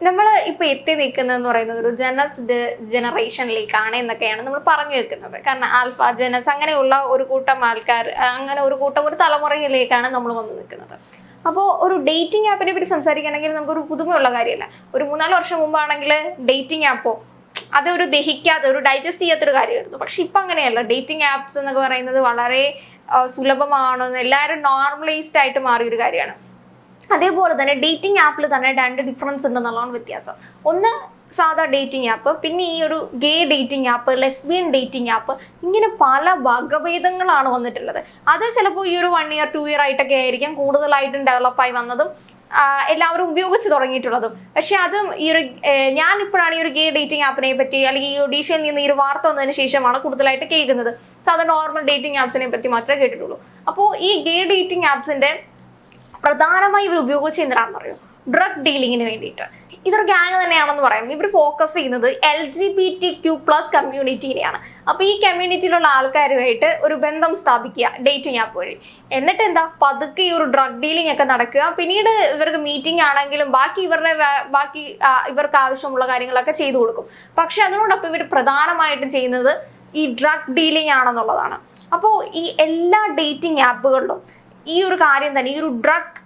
നമ്മൾ ഇപ്പൊ എത്തി നിൽക്കുന്നതെന്ന് പറയുന്നത് ഒരു ജനറേഷനിലേക്കാണ് എന്നൊക്കെയാണ് നമ്മൾ പറഞ്ഞു വെക്കുന്നത്. കാരണം ആൽഫ ജനസ് അങ്ങനെയുള്ള ഒരു കൂട്ടം ആൾക്കാർ, അങ്ങനെ ഒരു കൂട്ടം ഒരു തലമുറയിലേക്കാണ് നമ്മൾ വന്ന് നിൽക്കുന്നത്. അപ്പോൾ ഒരു ഡേറ്റിംഗ് ആപ്പിനെ പറ്റി സംസാരിക്കുകയാണെങ്കിൽ നമുക്കൊരു പുതുമയുള്ള കാര്യമല്ല. ഒരു 3-4 വർഷം മുമ്പാണെങ്കിൽ ഡേറ്റിംഗ് ആപ്പോ അതൊരു ദഹിക്കാത്ത, ഒരു ഡൈജസ്റ്റ് ചെയ്യാത്തൊരു കാര്യമായിരുന്നു. പക്ഷെ ഇപ്പം അങ്ങനെയല്ല. ഡേറ്റിംഗ് ആപ്സ് എന്നൊക്കെ പറയുന്നത് വളരെ സുലഭമാണെന്ന് എല്ലാവരും നോർമലൈസ്ഡ് ആയിട്ട് മാറിയൊരു കാര്യമാണ്. അതേപോലെ തന്നെ ഡേറ്റിംഗ് ആപ്പിൽ തന്നെ 2 ഡിഫറൻസ് ഉണ്ടെന്നുള്ളതാണ് വ്യത്യാസം. ഒന്ന് സാധാ ഡേറ്റിംഗ് ആപ്പ്, പിന്നെ ഈ ഒരു gay dating app, lesbian dating app, ഇങ്ങനെ പല വകഭേദങ്ങളാണ് വന്നിട്ടുള്ളത്. അത് ചിലപ്പോൾ ഈ ഒരു 1 year 2 year ആയിട്ടൊക്കെ ആയിരിക്കും കൂടുതലായിട്ടും ഡെവലപ്പായി വന്നതും എല്ലാവരും ഉപയോഗിച്ച് തുടങ്ങിയിട്ടുള്ളതും. പക്ഷെ അതും ഈ ഒരു ഞാനിപ്പോഴാണ് ഈ ഒരു ഗേ ഡേറ്റിംഗ് ആപ്പിനെ പറ്റി അല്ലെങ്കിൽ ഈ ഒഡീഷയിൽ നിന്ന് ഈ ഒരു വാർത്ത വന്നതിന് ശേഷമാണ് കൂടുതലായിട്ട് കേൾക്കുന്നത്. സാധാരണ നോർമൽ ഡേറ്റിംഗ് ആപ്സിനെ പറ്റി മാത്രമേ കേട്ടിട്ടുള്ളൂ. അപ്പോൾ ഈ ഗേ ഡേറ്റിംഗ് ആപ്സിന്റെ പ്രധാനമായി ഇവർ ഉപയോഗിച്ച് എന്താണെന്ന് അറിയോ? ഡ്രഗ് ഡീലിങ്ങിന് വേണ്ടിയിട്ട്. ഇതൊരു ഗ്യാങ് തന്നെയാണെന്ന് പറയാം. ഇവർ ഫോക്കസ് ചെയ്യുന്നത് LGBTQ+ കമ്മ്യൂണിറ്റിയിലെയാണ്. അപ്പോൾ ഈ കമ്മ്യൂണിറ്റിയിലുള്ള ആൾക്കാരുമായിട്ട് ഒരു ബന്ധം സ്ഥാപിക്കുക ഡേറ്റിംഗ് ആപ്പ് വഴി. എന്നിട്ട് എന്താ പതുക്കെ ഈ ഒരു ഡ്രഗ് ഡീലിംഗ് ഒക്കെ നടക്കുക. പിന്നീട് ഇവർക്ക് മീറ്റിംഗ് ആണെങ്കിലും ബാക്കി ഇവർക്ക് ആവശ്യമുള്ള കാര്യങ്ങളൊക്കെ ചെയ്തു കൊടുക്കും. പക്ഷെ അതിനോടൊപ്പം ഇവർ പ്രധാനമായിട്ടും ചെയ്യുന്നത് ഈ ഡ്രഗ് ഡീലിംഗ് ആണെന്നുള്ളതാണ്. അപ്പോൾ ഈ എല്ലാ ഡേറ്റിംഗ് ആപ്പുകളിലും ഈ ഒരു കാര്യം തന്നെ, ഈ ഒരു ഡ്രഗ്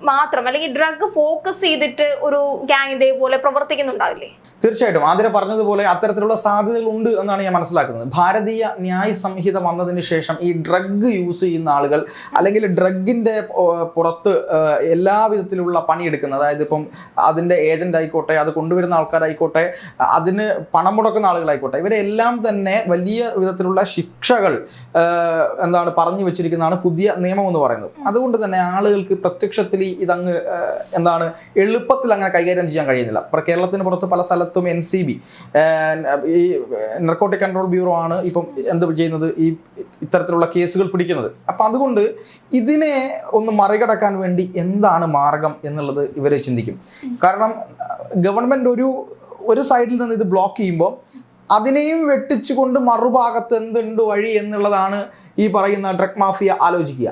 മാത്രം അല്ലെങ്കിൽ ഡ്രഗ് ഫോക്കസ് ചെയ്തിട്ട് ഒരു ഗ്യാങ് ഇതേപോലെ പ്രവർത്തിക്കുന്നുണ്ടാവില്ലേ? തീർച്ചയായിട്ടും ആതിര പറഞ്ഞതുപോലെ അത്തരത്തിലുള്ള സാധ്യതകൾ ഉണ്ട് എന്നാണ് ഞാൻ മനസ്സിലാക്കുന്നത്. ഭാരതീയ ന്യായ സംഹിത വന്നതിന് ശേഷം ഈ ഡ്രഗ് യൂസ് ചെയ്യുന്ന ആളുകൾ അല്ലെങ്കിൽ ഡ്രഗിൻ്റെ പുറത്ത് എല്ലാ വിധത്തിലുള്ള പണിയെടുക്കുന്ന, അതായത് ഇപ്പം അതിൻ്റെ ഏജന്റ് ആയിക്കോട്ടെ, അത് കൊണ്ടുവരുന്ന ആൾക്കാരായിക്കോട്ടെ, അതിന് പണം മുടക്കുന്ന ആളുകളായിക്കോട്ടെ, ഇവരെല്ലാം തന്നെ വലിയ വിധത്തിലുള്ള ശിക്ഷകൾ പറഞ്ഞു വെച്ചിരിക്കുന്നതാണ് പുതിയ നിയമം എന്ന് പറയുന്നത്. അതുകൊണ്ട് തന്നെ ആളുകൾക്ക് പ്രത്യക്ഷത്തിൽ ഇതങ്ങ് എളുപ്പത്തിൽ അങ്ങനെ കൈകാര്യം ചെയ്യാൻ കഴിയുന്നില്ല. ഇപ്പോൾ കേരളത്തിന് പുറത്ത് പല സ്ഥലത്തും NCB ഈ നർക്കോട്ടിക് കൺട്രോൾ ബ്യൂറോ ആണ് ഇപ്പം ചെയ്യുന്നത്, ഈ ഇത്തരത്തിലുള്ള കേസുകൾ പിടിക്കുന്നത്. അപ്പം അതുകൊണ്ട് ഇതിനെ ഒന്ന് മറികടക്കാൻ വേണ്ടി എന്താണ് മാർഗം എന്നുള്ളത് ഇവരെ ചിന്തിക്കും. കാരണം ഗവൺമെൻറ് ഒരു സൈഡിൽ നിന്ന് ഇത് ബ്ലോക്ക് ചെയ്യുമ്പോൾ അതിനെയും വെട്ടിച്ചുകൊണ്ട് മറുഭാഗത്ത് എന്തുണ്ട് വഴി എന്നുള്ളതാണ് ഈ പറയുന്ന ഡ്രഗ് മാഫിയ ആലോചിക്കുക.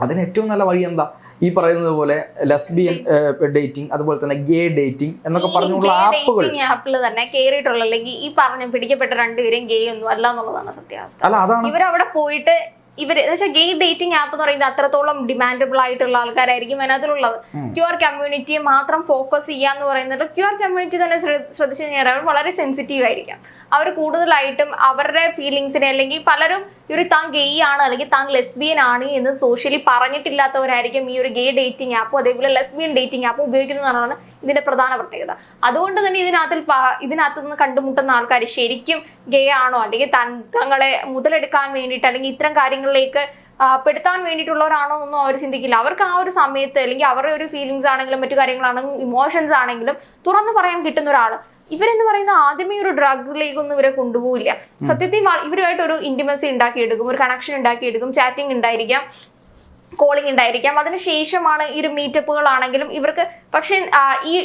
അതിന് ഏറ്റവും നല്ല വഴി എന്താ? ഈ പറയുന്നത് പോലെ ലെസ്ബിയൻ ഡേറ്റിംഗ്, അതുപോലെ തന്നെ ഗേ ഡേറ്റിംഗ് എന്നൊക്കെ പറഞ്ഞുള്ള ആപ്പിൽ തന്നെ കയറിയിട്ടുള്ള അല്ലെങ്കിൽ ഈ പറഞ്ഞ പിടിക്കപ്പെട്ട 2 പേരും ഗേ ഒന്നും അല്ല എന്നുള്ളതാണ് സത്യാവസ്ഥ. അല്ല, അതാണ് ഇവരവിടെ പോയിട്ട് ഗേ ഡേറ്റിംഗ് ആപ്പ് എന്ന് പറയുന്നത് അത്രത്തോളം ഡിമാൻഡബിൾ ആയിട്ടുള്ള ആൾക്കാരായിരിക്കും അതിനകത്തുള്ളത്. ക്യൂർ കമ്മ്യൂണിറ്റിയെ മാത്രം ഫോക്കസ് ചെയ്യാന്ന് പറയുന്നത്, ക്യൂർ കമ്മ്യൂണിറ്റി തന്നെ ശ്രദ്ധിച്ചു കഴിഞ്ഞാൽ അവർ വളരെ സെൻസിറ്റീവ് ആയിരിക്കാം. അവർ കൂടുതലായിട്ടും അവരുടെ ഫീലിങ്സിനെ, അല്ലെങ്കിൽ പലരും ഈ താൻ ഗേ ആണ് അല്ലെങ്കിൽ താൻ ലെസ്ബിയൻ ആണ് എന്ന് സോഷ്യലി പറഞ്ഞിട്ടില്ലാത്തവരായിരിക്കും ഈ ഒരു ഗേ ഡേറ്റിംഗ് ആപ്പും അതേപോലെ ലെസ്ബിയൻ ഡേറ്റിംഗ് ആപ്പും ഉപയോഗിക്കുന്നതാണ് ഇതിന്റെ പ്രധാന പ്രത്യേകത. അതുകൊണ്ട് തന്നെ ഇതിനകത്ത് നിന്ന് കണ്ടുമുട്ടുന്ന ആൾക്കാർ ശരിക്കും ഗേ ആണോ അല്ലെങ്കിൽ തങ്ങളെ മുതലെടുക്കാൻ വേണ്ടിയിട്ട് അല്ലെങ്കിൽ ഇത്തരം കാര്യങ്ങളിലേക്ക് പെടുത്താൻ വേണ്ടിയിട്ടുള്ളവരാണോ എന്നൊന്നും അവർ ചിന്തിക്കില്ല. അവർക്ക് ആ ഒരു സമയത്ത് അല്ലെങ്കിൽ അവരുടെ ഒരു ഫീലിങ്സ് ആണെങ്കിലും മറ്റു കാര്യങ്ങളാണെങ്കിലും ഇമോഷൻസ് ആണെങ്കിലും തുറന്നു പറയാൻ കിട്ടുന്ന ഒരാൾ. ഇവരെന്ന് പറയുന്ന ആദ്യമേ ഒരു ഡ്രഗിലേക്കൊന്നും ഇവരെ കൊണ്ടുപോകില്ല. സത്യത്തിൽ ഇവരുമായിട്ട് ഒരു ഇന്റിമസി ഉണ്ടാക്കിയെടുക്കും, ഒരു കണക്ഷൻ ഉണ്ടാക്കിയെടുക്കും, ചാറ്റിംഗ് ഉണ്ടായിരിക്കാം, കോളിംഗ് ഉണ്ടായിരിക്കാം. അതിനുശേഷമാണ് ഈ ഒരു മീറ്റപ്പുകളാണെങ്കിലും ഇവർക്ക്. പക്ഷെ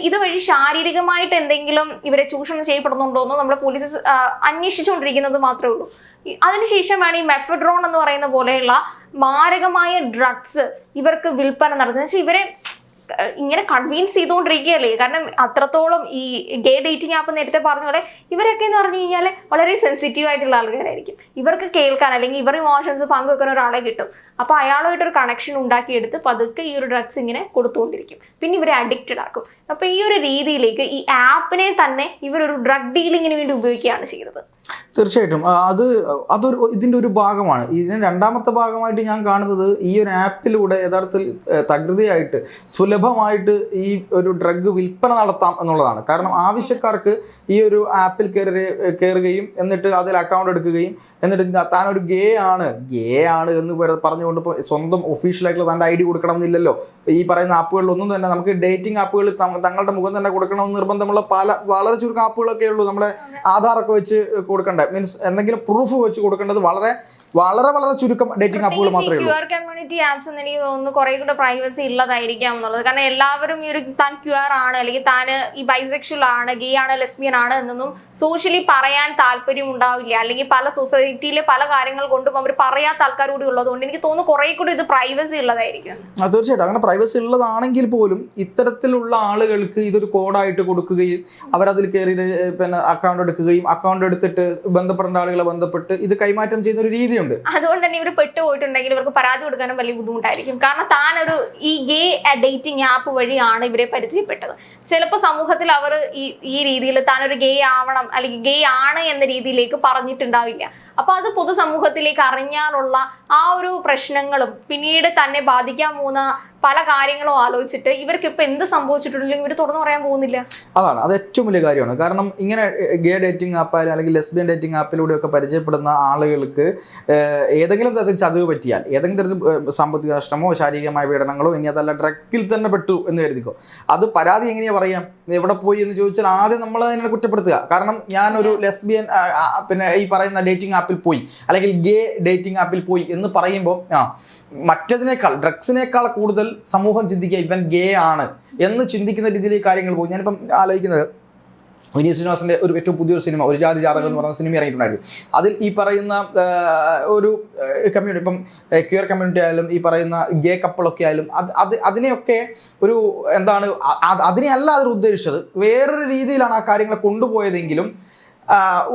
ഇതുവഴി ശാരീരികമായിട്ട് എന്തെങ്കിലും ഇവരെ ചൂഷണം ചെയ്യപ്പെടുന്നുണ്ടോ എന്ന് നമ്മുടെ പോലീസ് അന്വേഷിച്ചുകൊണ്ടിരിക്കുന്നത് മാത്രമേ ഉള്ളൂ. അതിനുശേഷമാണ് ഈ മെഫഡ്രോൺ എന്ന് പറയുന്ന പോലെയുള്ള മാരകമായ ഡ്രഗ്സ് ഇവർക്ക് വിൽപ്പന നടത്തുന്നത്. വെച്ചാൽ ഇവരെ ഇങ്ങനെ കൺവിൻസ് ചെയ്തുകൊണ്ടിരിക്കുകയല്ലേ. കാരണം അത്രത്തോളം ഈ ഗേ ഡേറ്റിംഗ് ആപ്പ് നേരത്തെ പറഞ്ഞ പോലെ ഇവരൊക്കെ എന്ന് പറഞ്ഞു കഴിഞ്ഞാൽ വളരെ സെൻസിറ്റീവ് ആയിട്ടുള്ള ആൾക്കാരായിരിക്കും. ഇവർക്ക് കേൾക്കാൻ അല്ലെങ്കിൽ ഇവർ ഇമോഷൻസ് പങ്കുവെക്കുന്ന ഒരാളെ കിട്ടും. അപ്പോൾ അയാളുമായിട്ടൊരു കണക്ഷൻ ഉണ്ടാക്കിയെടുത്ത് പതുക്കെ ഈ ഒരു ഡ്രഗ്സ് ഇങ്ങനെ കൊടുത്തുകൊണ്ടിരിക്കും. പിന്നെ ഇവരെ അഡിക്റ്റഡ് ആക്കും. അപ്പോൾ ഈ ഒരു രീതിയിലേക്ക് ഈ ആപ്പിനെ തന്നെ ഇവരൊരു ഡ്രഗ് ഡീലിങ്ങിന് വേണ്ടി ഉപയോഗിക്കുകയാണ് ചെയ്യുന്നത്. തീർച്ചയായിട്ടും അതൊരു ഇതിൻ്റെ ഒരു ഭാഗമാണ്. ഇതിന് രണ്ടാമത്തെ ഭാഗമായിട്ട് ഞാൻ കാണുന്നത് ഈ ഒരു ആപ്പിലൂടെ യഥാർത്ഥത്തിൽ തകൃതിയായിട്ട് സുലഭമായിട്ട് ഈ ഒരു ഡ്രഗ് വിൽപ്പന നടത്താം എന്നുള്ളതാണ്. കാരണം ആവശ്യക്കാർക്ക് ഈ ഒരു ആപ്പിൽ കയറുകയും എന്നിട്ട് അതിൽ അക്കൗണ്ട് എടുക്കുകയും എന്നിട്ട് താനൊരു ഗേ ആണ് എന്ന് പറഞ്ഞുകൊണ്ട് ഇപ്പോൾ സ്വന്തം ഒഫീഷ്യലായിട്ടുള്ള തൻ്റെ ID കൊടുക്കണമെന്നില്ലല്ലോ. ഈ പറയുന്ന ആപ്പുകളിലൊന്നും തന്നെ നമുക്ക് ഡേറ്റിംഗ് ആപ്പുകളിൽ തങ്ങളുടെ മുഖം തന്നെ കൊടുക്കണമെന്ന് നിർബന്ധമുള്ള വളരെ ചുരുക്കം ആപ്പുകളൊക്കെ ഉള്ളൂ. നമ്മുടെ ആധാറൊക്കെ വെച്ച് കൊടുക്കണ്ട. മീൻസ് എന്തെങ്കിലും പ്രൂഫ് വെച്ച് കൊടുക്കേണ്ടത് വളരെ വളരെ വളരെ ചുരുക്കം ഡേറ്റിംഗ് ആപ്പുകൾ മാത്രമേ ഉള്ളൂ. QR കമ്മ്യൂണിറ്റി ആപ്സ് എന്ന് എനിക്ക് തോന്നുന്നു കുറെ കൂടെ പ്രൈവസി ഉള്ളതായിരിക്കാം എന്നുള്ളത്. കാരണം എല്ലാവരും ഈ ഒരു താൻ QR ആണ് അല്ലെങ്കിൽ താൻ ഈ ബൈസെക്ഷൽ ആണ്, ഗേ ആണ്, ലെസ്ബിയൻ ആണ് എന്നൊന്നും സോഷ്യലി പറയാൻ താല്പര്യം ഉണ്ടാവില്ല. അല്ലെങ്കിൽ പല സൊസൈറ്റിയിലെ പല കാര്യങ്ങൾ കൊണ്ടും അവർ പറയാത്ത ആൾക്കാർ കൂടി ഉള്ളതുകൊണ്ട് എനിക്ക് തോന്നുന്നു കുറെ കൂടി ഇത് പ്രൈവസി ഉള്ളതായിരിക്കും. തീർച്ചയായിട്ടും അങ്ങനെ പ്രൈവസി ഉള്ളതാണെങ്കിൽ പോലും ഇത്തരത്തിലുള്ള ആളുകൾക്ക് ഇതൊരു കോഡായിട്ട് കൊടുക്കുകയും അവരതിൽ കയറി പിന്നെ അക്കൗണ്ട് എടുക്കുകയും അക്കൗണ്ട് എടുത്തിട്ട് ബന്ധപ്പെടേണ്ട ആളുകളെ ബന്ധപ്പെട്ട് ഇത് കൈമാറ്റം ചെയ്യുന്ന ഒരു രീതിയുണ്ട്. അതുകൊണ്ട് തന്നെ ഇവർ പെട്ടുപോയിട്ടുണ്ടെങ്കിൽ ഇവർക്ക് പരാതി കൊടുക്കാനും വലിയ ബുദ്ധിമുട്ടായിരിക്കും. കാരണം താനൊരു ഈ ഗേ ഡേറ്റിംഗ് ആപ്പ് വഴിയാണ് ഇവരെ പരിചയപ്പെട്ടത്. ചിലപ്പോൾ സമൂഹത്തിൽ അവർ ഈ രീതിയിൽ താനൊരു ഗേ ആവണം അല്ലെങ്കിൽ ഗേ ആണ് എന്ന രീതിയിലേക്ക് പറഞ്ഞിട്ടുണ്ടാവില്ല. അപ്പൊ അത് പൊതുസമൂഹത്തിലേക്ക് അറിഞ്ഞാലുള്ള ആ ഒരു പ്രശ്നങ്ങളും പിന്നീട് തന്നെ ബാധിക്കാൻ പോകുന്ന പല കാര്യങ്ങളും ആലോചിച്ചിട്ട് ഇവർക്ക് ഇപ്പൊ എന്ത് സംഭവിച്ചിട്ടുണ്ടെങ്കിലും ഇവർ തുറന്നു പറയാൻ പോകുന്നില്ല. അതാണ് അത് ഏറ്റവും വലിയ കാര്യമാണ്. കാരണം ഇങ്ങനെ ഗേ ഡേറ്റിംഗ് ആപ്പായാലും അല്ലെങ്കിൽ ലെസ്ബിയൻ ഡേറ്റിംഗ് ആപ്പിലൂടെയൊക്കെ പരിചയപ്പെടുന്ന ആളുകൾക്ക് ഏതെങ്കിലും തരത്തിൽ ചതിവ് പറ്റിയാൽ, ഏതെങ്കിലും തരത്തിൽ സാമ്പത്തിക നഷ്ടമോ ശാരീരികമായ പീഡനങ്ങളോ ഇനി അതല്ല ഡ്രഗിൽ തന്നെ പെട്ടു എന്ന് കരുതിക്കോ, അത് പരാതി എങ്ങനെയാ പറയാം? എവിടെ പോയി എന്ന് ചോദിച്ചാൽ ആദ്യം നമ്മൾ അതിനെ കുറ്റപ്പെടുത്തുക. കാരണം ഞാനൊരു ലെസ്ബിയൻ പിന്നെ ഈ പറയുന്ന ഡേറ്റിംഗ് ആപ്പിൽ പോയി അല്ലെങ്കിൽ ഗേ ഡേറ്റിംഗ് ആപ്പിൽ പോയി എന്ന് പറയുമ്പോൾ മറ്റതിനേക്കാൾ ഡ്രഗ്സിനേക്കാൾ കൂടുതൽ സമൂഹം ചിന്തിക്കുക ഇവൻ ഗേ ആണ് എന്ന് ചിന്തിക്കുന്ന രീതിയിലേക്ക് കാര്യങ്ങൾ പോകും. ഞാനിപ്പം ആലോചിക്കുന്നത് വിനീത് ശ്രീനിവാസന്റെ ഒരു ഏറ്റവും പുതിയൊരു സിനിമ ഒരു ജാതി ജാതകം എന്ന് പറയുന്ന സിനിമ ഇറങ്ങിയിട്ടുണ്ടായിരുന്നു. അതിൽ ഈ പറയുന്ന ഒരു കമ്മ്യൂണിറ്റി, ഇപ്പം ക്യൂർ കമ്മ്യൂണിറ്റി ആയാലും ഈ പറയുന്ന ഗേ കപ്പിളൊക്കെ ആയാലും അതിനെയൊക്കെ ഒരു എന്താണ് അതിനെയല്ല അതിൽ ഉദ്ദേശിച്ചത്, വേറൊരു രീതിയിലാണ് ആ കാര്യങ്ങളെ കൊണ്ടുപോയതെങ്കിലും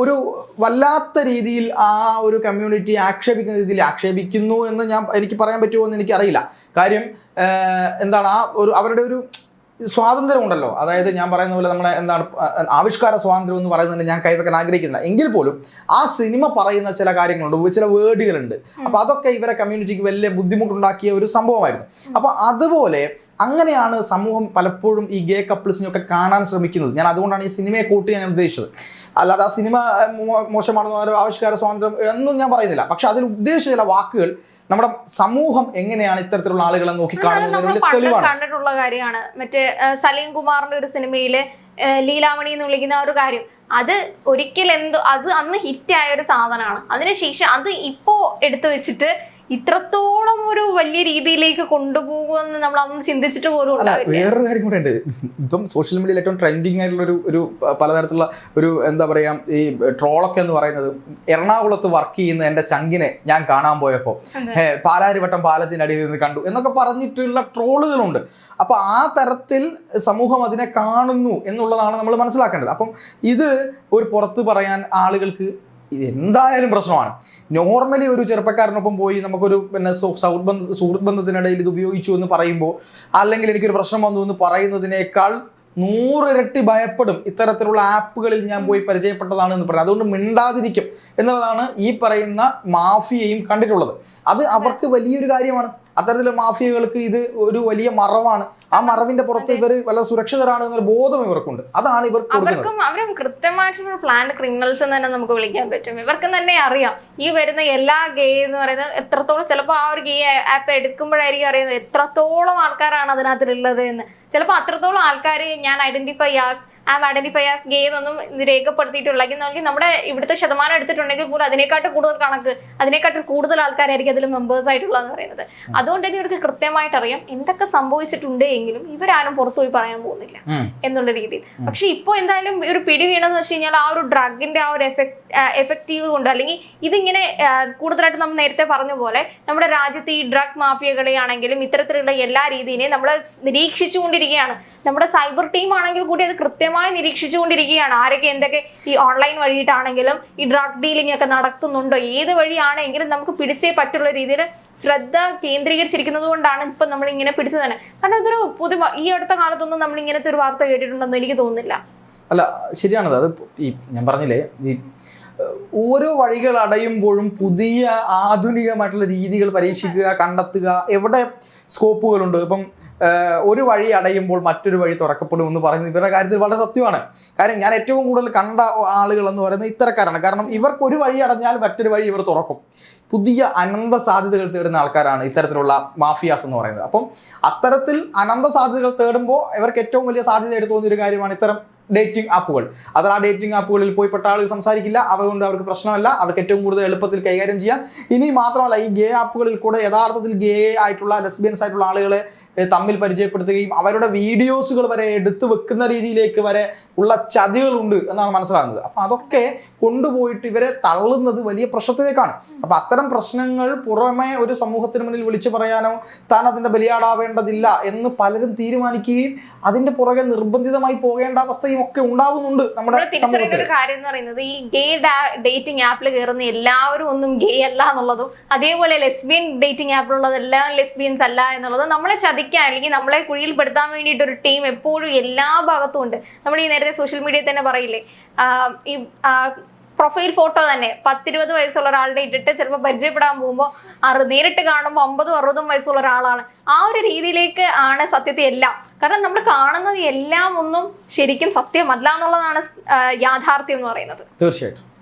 ഒരു വല്ലാത്ത രീതിയിൽ ആ ഒരു കമ്മ്യൂണിറ്റി ആക്ഷേപിക്കുന്ന രീതിയിൽ ആക്ഷേപിക്കുന്നു എന്ന് എനിക്ക് പറയാൻ പറ്റുമോ എന്ന് എനിക്കറിയില്ല. കാര്യം എന്താണ് അവരുടെ ഒരു സ്വാതന്ത്ര്യം ഉണ്ടല്ലോ. അതായത് ഞാൻ പറയുന്ന പോലെ നമ്മളെ എന്താണ് ആവിഷ്കാര സ്വാതന്ത്ര്യം എന്ന് പറയുന്നത് ഞാൻ കൈവെക്കാൻ ആഗ്രഹിക്കുന്നില്ല. എങ്കിൽ പോലും ആ സിനിമ പറയുന്ന ചില കാര്യങ്ങളുണ്ട്, ചില വേർഡുകളുണ്ട്. അപ്പോൾ അതൊക്കെ ഇവരെ കമ്മ്യൂണിറ്റിക്ക് വലിയ ബുദ്ധിമുട്ടുണ്ടാക്കിയ ഒരു സംഭവമായിരുന്നു. അപ്പോൾ അതുപോലെ അങ്ങനെയാണ് സമൂഹം പലപ്പോഴും ഈ ഗേ കപ്പിൾസിനെയൊക്കെ കാണാൻ ശ്രമിക്കുന്നത്. ഞാൻ അതുകൊണ്ടാണ് ഈ സിനിമയെ കൂട്ടി ഞാൻ ഉദ്ദേശിച്ചത്. അല്ലാതെ ആ സിനിമ മോശമാണെന്നോ ആവിഷ്കാര സ്വാതന്ത്ര്യം എന്നും ഞാൻ പറയുന്നില്ല. പക്ഷെ അതിൽ ഉദ്ദേശിച്ച ചില വാക്കുകൾ നമ്മുടെ സമൂഹം എങ്ങനെയാണ് ഇത്തരത്തിലുള്ള ആളുകളെ നോക്കിക്കാണുന്നത് കണ്ടിട്ടുള്ള കാര്യമാണ്. മറ്റേ സലീം കുമാറിന്റെ ഒരു സിനിമയില് ലീലാമണി എന്ന് വിളിക്കുന്ന ഒരു കാര്യം, അത് ഒരിക്കലും അത് അന്ന് ഹിറ്റായ ഒരു സാധനമാണ്. അതിനുശേഷം അത് ഇപ്പോ എടുത്തു വെച്ചിട്ട് ഇത്രത്തോളം ഒരു വലിയ രീതിയിലേക്ക് കൊണ്ടുപോകുമെന്ന് നമ്മൾ അന്ന് ചിന്തിച്ചിട്ട് പോലും ഉണ്ടാവില്ല. വേറൊരു കാര്യം കൂടെ ഉണ്ട്. ഇപ്പം സോഷ്യൽ മീഡിയയിൽ ഏറ്റവും ട്രെൻഡിങ് ആയിട്ടുള്ള ഒരു പലതരത്തിലുള്ള ഒരു എന്താ പറയാ ഈ ട്രോളൊക്കെ എന്ന് പറയുന്നത്, എറണാകുളത്ത് വർക്ക് ചെയ്യുന്ന എൻ്റെ ചങ്കിനെ ഞാൻ കാണാൻ പോയപ്പോൾ പാലാരിവട്ടം പാലത്തിനടിയിൽ നിന്ന് കണ്ടു എന്നൊക്കെ പറഞ്ഞിട്ടുള്ള ട്രോളുകളുണ്ട്. അപ്പൊ ആ തരത്തിൽ സമൂഹം അതിനെ കാണുന്നു എന്നുള്ളതാണ് നമ്മൾ മനസ്സിലാക്കേണ്ടത്. അപ്പം ഇത് ഒരു പുറത്ത് പറയാൻ ആളുകൾക്ക് എന്തായാലും പ്രശ്നമാണ്. നോർമലി ഒരു ചെറുപ്പക്കാരനൊപ്പം പോയി നമുക്കൊരു പിന്നെ സുഹൃത്ത് ബന്ധത്തിനിടയിൽ ഇത് ഉപയോഗിച്ചു എന്ന് പറയുമ്പോൾ, അല്ലെങ്കിൽ എനിക്കൊരു പ്രശ്നം വന്നു എന്ന് പറയുന്നതിനേക്കാൾ 100 ഇരട്ടി ഭയപ്പെടും ഇത്തരത്തിലുള്ള ആപ്പുകളിൽ ഞാൻ പോയി പരിചയപ്പെട്ടതാണ് എന്ന് പറയാം. അതുകൊണ്ട് മിണ്ടാതിരിക്കും എന്നുള്ളതാണ് ഈ പറയുന്ന മാഫിയയും കണ്ടിട്ടുള്ളത്. അത് അവർക്ക് വലിയൊരു കാര്യമാണ്. അത്തരത്തിലുള്ള മാഫിയകൾക്ക് ഇത് ഒരു വലിയ മറവാണ്. ആ മറവിന്റെ പുറത്ത് ഇവർ വളരെ സുരക്ഷിതരാണ് എന്നൊരു ബോധം ഇവർക്കുണ്ട്. അതാണ് ഇവർക്ക് അവരും കൃത്യമായിട്ടുള്ള പ്ലാൻഡ് ക്രിമിനൽസ് എന്ന് തന്നെ നമുക്ക് വിളിക്കാൻ പറ്റും. ഇവർക്ക് തന്നെ അറിയാം ഈ വരുന്ന എല്ലാ ഗേ എന്ന് പറയുന്നത് എത്രത്തോളം, ചിലപ്പോൾ ആ ഒരു ഗേ ആപ്പ് എടുക്കുമ്പോഴായിരിക്കും അറിയുന്നത് എത്രത്തോളം ആൾക്കാരാണ് അതിനകത്തുള്ളത് എന്ന്. ചിലപ്പോൾ അത്രത്തോളം ആൾക്കാർ ഞാൻ ഐഡന്റിഫൈ ആസ് ഗേ എന്നൊന്നും ഇത് രേഖപ്പെടുത്തിയിട്ടുണ്ടെങ്കിൽ നമ്മുടെ ഇവിടുത്തെ ശതമാനം എടുത്തിട്ടുണ്ടെങ്കിൽ പോലും അതിനെക്കാട്ടും കൂടുതൽ ആൾക്കാരായിരിക്കും അതിൽ മെമ്പേഴ്സ് ആയിട്ടുള്ളതെന്ന് പറയുന്നത്. അതുകൊണ്ട് തന്നെ ഇവർക്ക് കൃത്യമായിട്ട് അറിയാം എന്തൊക്കെ സംഭവിച്ചിട്ടുണ്ട് എങ്കിലും ഇവരാരും പുറത്തുപോയി പറയാൻ പോകുന്നില്ല എന്നുള്ള രീതിയിൽ. പക്ഷെ ഇപ്പോൾ എന്തായാലും ഒരു പിടി വീണെന്ന് വെച്ച് കഴിഞ്ഞാൽ ആ ഒരു ഡ്രഗിന്റെ ആ ഒരു എഫക്റ്റീവ് കൊണ്ട്, അല്ലെങ്കിൽ ഇതിങ്ങനെ കൂടുതലായിട്ട് നമ്മൾ നേരത്തെ പറഞ്ഞ പോലെ നമ്മുടെ രാജ്യത്ത് ഈ ഡ്രഗ് മാഫിയകളെ ആണെങ്കിലും ഇത്തരത്തിലുള്ള എല്ലാ രീതിയെയും നമ്മൾ നിരീക്ഷിച്ചുകൊണ്ടിരിക്കുകയാണ്. നമ്മുടെ സൈബർ ടീം ആണെങ്കിൽ കൂടി അത് കൃത്യമായി നിരീക്ഷിച്ചുകൊണ്ടിരിക്കുകയാണ്. ആരൊക്കെ എന്തൊക്കെ ഈ ഓൺലൈൻ വഴിയിട്ടാണെങ്കിലും ഈ ഡ്രഗ് ഡീലിംഗ് ഒക്കെ നടത്തുന്നുണ്ടോ, ഏത് വഴിയാണെങ്കിലും നമുക്ക് പിടിച്ചേ പറ്റുള്ള രീതിയിൽ ശ്രദ്ധ കേന്ദ്രീകരിച്ചിരിക്കുന്നത് കൊണ്ടാണ് ഇപ്പൊ നമ്മൾ ഇങ്ങനെ പിടിച്ചു തന്നെ. കാരണം ഇതൊരു ഈ അടുത്ത കാലത്തൊന്നും നമ്മൾ ഇങ്ങനത്തെ ഒരു വാർത്ത കേട്ടിട്ടുണ്ടെന്ന് എനിക്ക് തോന്നുന്നില്ല. അല്ല, ശരിയാണത്. അത് ഈ ഞാൻ പറഞ്ഞില്ലേ, ഈ ഓരോ വഴികൾ അടയുമ്പോഴും പുതിയ ആധുനികമായിട്ടുള്ള രീതികൾ പരീക്ഷിക്കുക, കണ്ടെത്തുക. എവിടെ സ്കോപ്പുകളുണ്ട്. ഇപ്പം ഒരു വഴി അടയുമ്പോൾ മറ്റൊരു വഴി തുറക്കപ്പെടുമെന്ന് പറയുന്നത് ഇവരുടെ കാര്യത്തിൽ വളരെ സത്യമാണ്. കാര്യം ഞാൻ ഏറ്റവും കൂടുതൽ കണ്ട ആളുകൾ എന്ന് പറയുന്നത് ഇത്തരക്കാരാണ്. കാരണം ഇവർക്ക് ഒരു വഴി അടഞ്ഞാൽ മറ്റൊരു വഴി ഇവർ തുറക്കും. പുതിയ അനന്ത സാധ്യതകൾ തേടുന്ന ആൾക്കാരാണ് ഇത്തരത്തിലുള്ള മാഫിയാസ് എന്ന് പറയുന്നത്. അപ്പം അത്തരത്തിൽ അനന്ത സാധ്യതകൾ തേടുമ്പോൾ ഇവർക്ക് ഏറ്റവും വലിയ സാധ്യതയായിട്ട് തോന്നിയ ഒരു കാര്യമാണ് ഇത്തരം ഡേറ്റിംഗ് ആപ്പുകൾ. അത് ആ ഡേറ്റിംഗ് ആപ്പുകളിൽ പോയി പെട്ട ആളുകൾ സംസാരിക്കില്ല, അതുകൊണ്ട് അവർക്ക് പ്രശ്നമല്ല, അവർക്ക് ഏറ്റവും കൂടുതൽ എളുപ്പത്തിൽ കൈകാര്യം ചെയ്യാം. ഇനി മാത്രമല്ല, ഈ ഗേ ആപ്പുകളിൽ കൂടെ യഥാർത്ഥത്തിൽ ഗേ ആയിട്ടുള്ള ലെസ്ബിയൻസ് ആയിട്ടുള്ള ആളുകളെ തമ്മിൽ പരിചയപ്പെടുത്തുകയും അവരുടെ വീഡിയോസുകൾ വരെ എടുത്തു വെക്കുന്ന രീതിയിലേക്ക് വരെ ഉള്ള ചതികളുണ്ട് എന്നാണ് മനസ്സിലാകുന്നത്. അപ്പം അതൊക്കെ കൊണ്ടുപോയിട്ട് ഇവരെ തള്ളുന്നത് വലിയ പ്രശ്നത്തിലേക്കാണ്. അപ്പം അത്തരം പ്രശ്നങ്ങൾ പുറമെ ഒരു സമൂഹത്തിന് മുന്നിൽ വിളിച്ചു പറയാനോ താൻ അതിൻ്റെ ബലിയാടാവേണ്ടതില്ല എന്ന് പലരും തീരുമാനിക്കുകയും അതിൻ്റെ പുറകെ നിർബന്ധിതമായി പോകേണ്ട അവസ്ഥയും ഒക്കെ ഉണ്ടാവുന്നുണ്ട് നമ്മുടെ സമൂഹത്തിൽ. ഒരു കാര്യം എന്ന് പറയുന്നത്, ഈ ഗേ ഡേറ്റിംഗ് ആപ്പിൽ കയറുന്ന എല്ലാവരും ഒന്നും ഗേ അല്ല എന്നുള്ളതും, അതേപോലെ ലെസ്ബിയൻ ഡേറ്റിംഗ് ആപ്പിലുള്ളതെല്ലാം ലെസ്ബിയൻസ് അല്ല എന്നുള്ളതും, നമ്മളെ ചതിക്കാൻ അല്ലെങ്കിൽ നമ്മളെ കുഴിയിൽപ്പെടുത്താൻ വേണ്ടിയിട്ട് ഒരു ടീം എപ്പോഴും എല്ലാ ഭാഗത്തും ഉണ്ട്. നമ്മൾ ഈ നേരത്തെ സോഷ്യൽ മീഡിയയിൽ തന്നെ പറയില്ലേ, ഈ പ്രൊഫൈൽ ഫോട്ടോ തന്നെ 10-20 വയസ്സുള്ള ഒരാളുടെ ഇട്ടിട്ട് ചിലപ്പോൾ പരിചയപ്പെടാൻ പോകുമ്പോൾ നേരിട്ട് കാണുമ്പോൾ 50-60 വയസ്സുള്ള ഒരാളാണ്. ആ ഒരു രീതിയിലേക്ക് ആണ് സത്യത്തെ എല്ലാം. കാരണം നമ്മൾ കാണുന്നത് എല്ലാം ഒന്നും ശരിക്കും സത്യമല്ല എന്നുള്ളതാണ് യാഥാർത്ഥ്യം എന്ന് പറയുന്നത്. തീർച്ചയായിട്ടും.